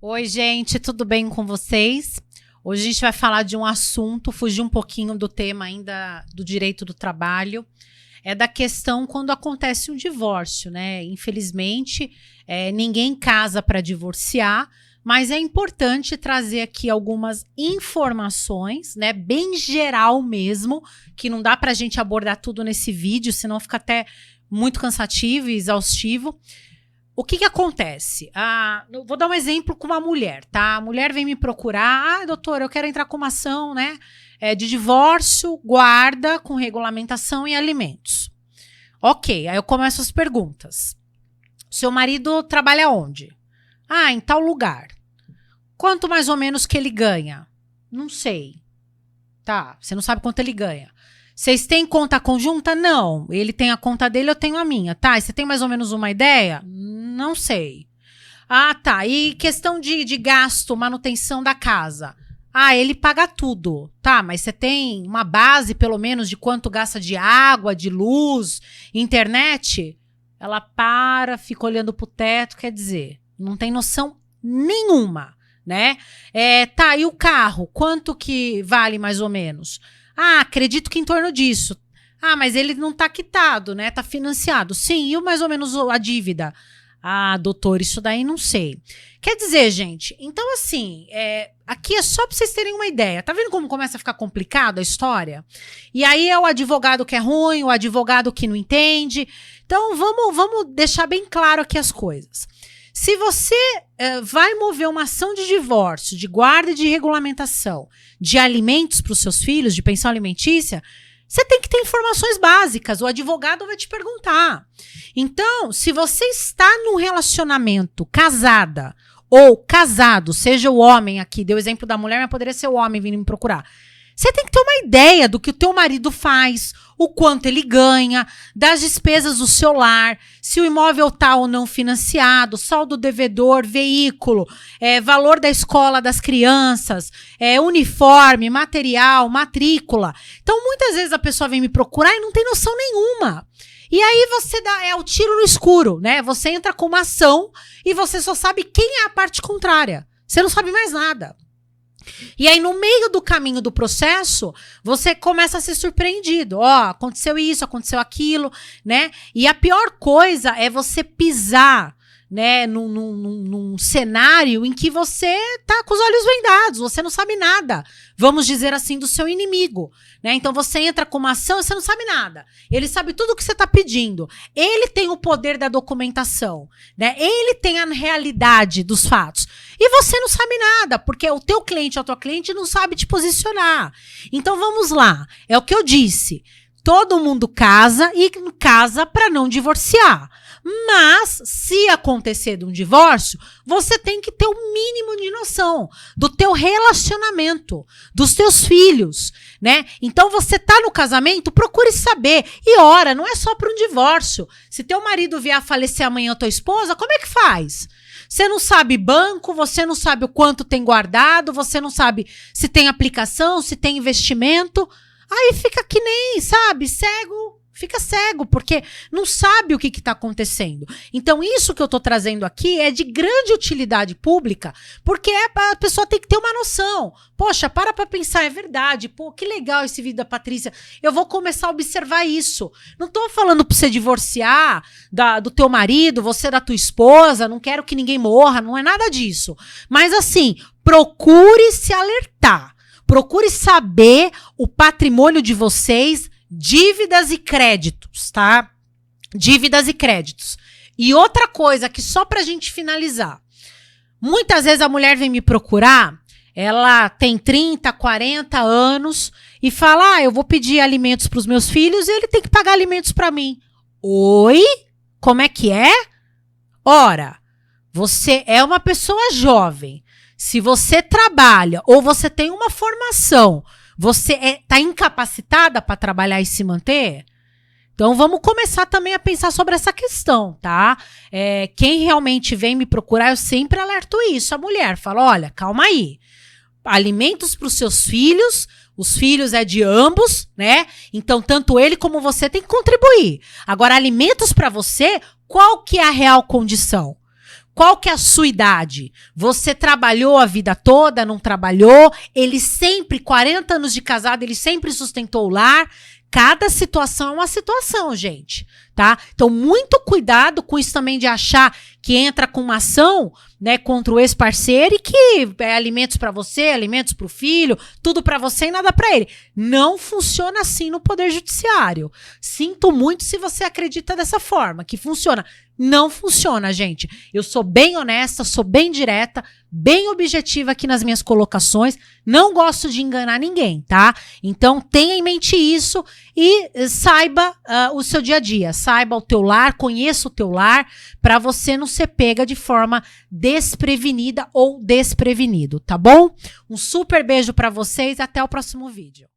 Oi, gente, tudo bem com vocês? Hoje a gente vai falar de um assunto, fugir um pouquinho do tema ainda do direito do trabalho, é da questão quando acontece um divórcio, né? Infelizmente, ninguém casa para divorciar, mas é importante trazer aqui algumas informações, né? Bem geral mesmo, que não dá para a gente abordar tudo nesse vídeo, senão fica até muito cansativo e exaustivo. O que acontece? Vou dar um exemplo com uma mulher, tá? A mulher vem me procurar, doutora, eu quero entrar com uma ação, né, de divórcio, guarda, com regulamentação e alimentos. Ok, aí eu começo as perguntas. Seu marido trabalha onde? Em tal lugar. Quanto mais ou menos que ele ganha? Não sei. Tá, você não sabe quanto ele ganha. Vocês têm conta conjunta? Não. Ele tem a conta dele, eu tenho a minha. Tá, e você tem mais ou menos uma ideia? Não sei. Tá. E questão de gasto, manutenção da casa? Ele paga tudo. Tá, mas você tem uma base, pelo menos, de quanto gasta de água, de luz, internet? Ela fica olhando pro teto, quer dizer, não tem noção nenhuma, né? Tá, e o carro? Quanto que vale mais ou menos? Acredito que em torno disso. Mas ele não tá quitado, né? Tá financiado. Sim, e mais ou menos a dívida? Doutor, isso daí não sei. Quer dizer, gente, então assim, aqui é só pra vocês terem uma ideia. Tá vendo como começa a ficar complicado a história? E aí é o advogado que é ruim, o advogado que não entende. Então vamos deixar bem claro aqui as coisas. Se você vai mover uma ação de divórcio, de guarda e de regulamentação, de alimentos para os seus filhos, de pensão alimentícia, você tem que ter informações básicas. O advogado vai te perguntar. Então, se você está num relacionamento casada ou casado, seja o homem aqui, deu o exemplo da mulher, mas poderia ser o homem vindo me procurar. Você tem que ter uma ideia do que o teu marido faz, o quanto ele ganha, das despesas do seu lar, se o imóvel está ou não financiado, saldo devedor, veículo, valor da escola das crianças, uniforme, material, matrícula. Então, muitas vezes a pessoa vem me procurar e não tem noção nenhuma. E aí você dá o tiro no escuro, né? Você entra com uma ação e você só sabe quem é a parte contrária. Você não sabe mais nada. E aí, no meio do caminho do processo, você começa a ser surpreendido. Aconteceu isso, aconteceu aquilo, né? E a pior coisa é você pisar, né, num cenário em que você tá com os olhos vendados, você não sabe nada, vamos dizer assim, do seu inimigo, né? Então você entra com uma ação e você não sabe nada. Ele sabe tudo o que você tá pedindo. Ele tem o poder da documentação, né? Ele tem a realidade dos fatos. E você não sabe nada, porque o teu cliente ou a tua cliente não sabe te posicionar. Então vamos lá, é o que eu disse. Todo mundo casa e casa para não divorciar. Mas, se acontecer de um divórcio, você tem que ter o mínimo de noção do teu relacionamento, dos teus filhos, né? Então, você tá no casamento, procure saber. E ora, não é só para um divórcio. Se teu marido vier a falecer amanhã, tua esposa, como é que faz? Você não sabe banco, você não sabe o quanto tem guardado, você não sabe se tem aplicação, se tem investimento. Aí fica que nem, sabe, cego. Fica cego, porque não sabe o que está acontecendo. Então, isso que eu estou trazendo aqui é de grande utilidade pública, porque a pessoa tem que ter uma noção. Poxa, para pensar, é verdade. Pô, que legal esse vídeo da Patrícia. Eu vou começar a observar isso. Não estou falando para você divorciar do teu marido, você da tua esposa, não quero que ninguém morra, não é nada disso. Mas, assim, procure se alertar. Procure saber o patrimônio de vocês, dívidas e créditos, tá? Dívidas e créditos. E outra coisa que só pra gente finalizar. Muitas vezes a mulher vem me procurar, ela tem 30, 40 anos e fala, eu vou pedir alimentos pros meus filhos e ele tem que pagar alimentos pra mim. Oi? Tá que é? Ora, você é uma pessoa jovem. Se você trabalha ou você tem uma formação, você está incapacitada para trabalhar e se manter? Então, vamos começar também a pensar sobre essa questão, tá? Quem realmente vem me procurar, eu sempre alerto isso. A mulher fala, olha, calma aí. Alimentos para os seus filhos, os filhos é de ambos, né? Então, tanto ele como você tem que contribuir. Agora, alimentos para você, qual que é a real condição? Qual que é a sua idade? Você trabalhou a vida toda, não trabalhou? Ele sempre, 40 anos de casado, ele sempre sustentou o lar? Cada situação é uma situação, gente, tá? Então, muito cuidado com isso também de achar que entra com uma ação, né, contra o ex-parceiro e que é alimentos para você, alimentos para o filho, tudo para você e nada para ele. Não funciona assim no Poder Judiciário. Sinto muito se você acredita dessa forma, que funciona. Não funciona, gente. Eu sou bem honesta, sou bem direta, bem objetiva aqui nas minhas colocações. Não gosto de enganar ninguém, tá? Então, tenha em mente isso e saiba o seu dia a dia. Saiba o teu lar, conheça o teu lar, para você não ser pega de forma desprevenida ou desprevenido, tá bom? Um super beijo para vocês e até o próximo vídeo.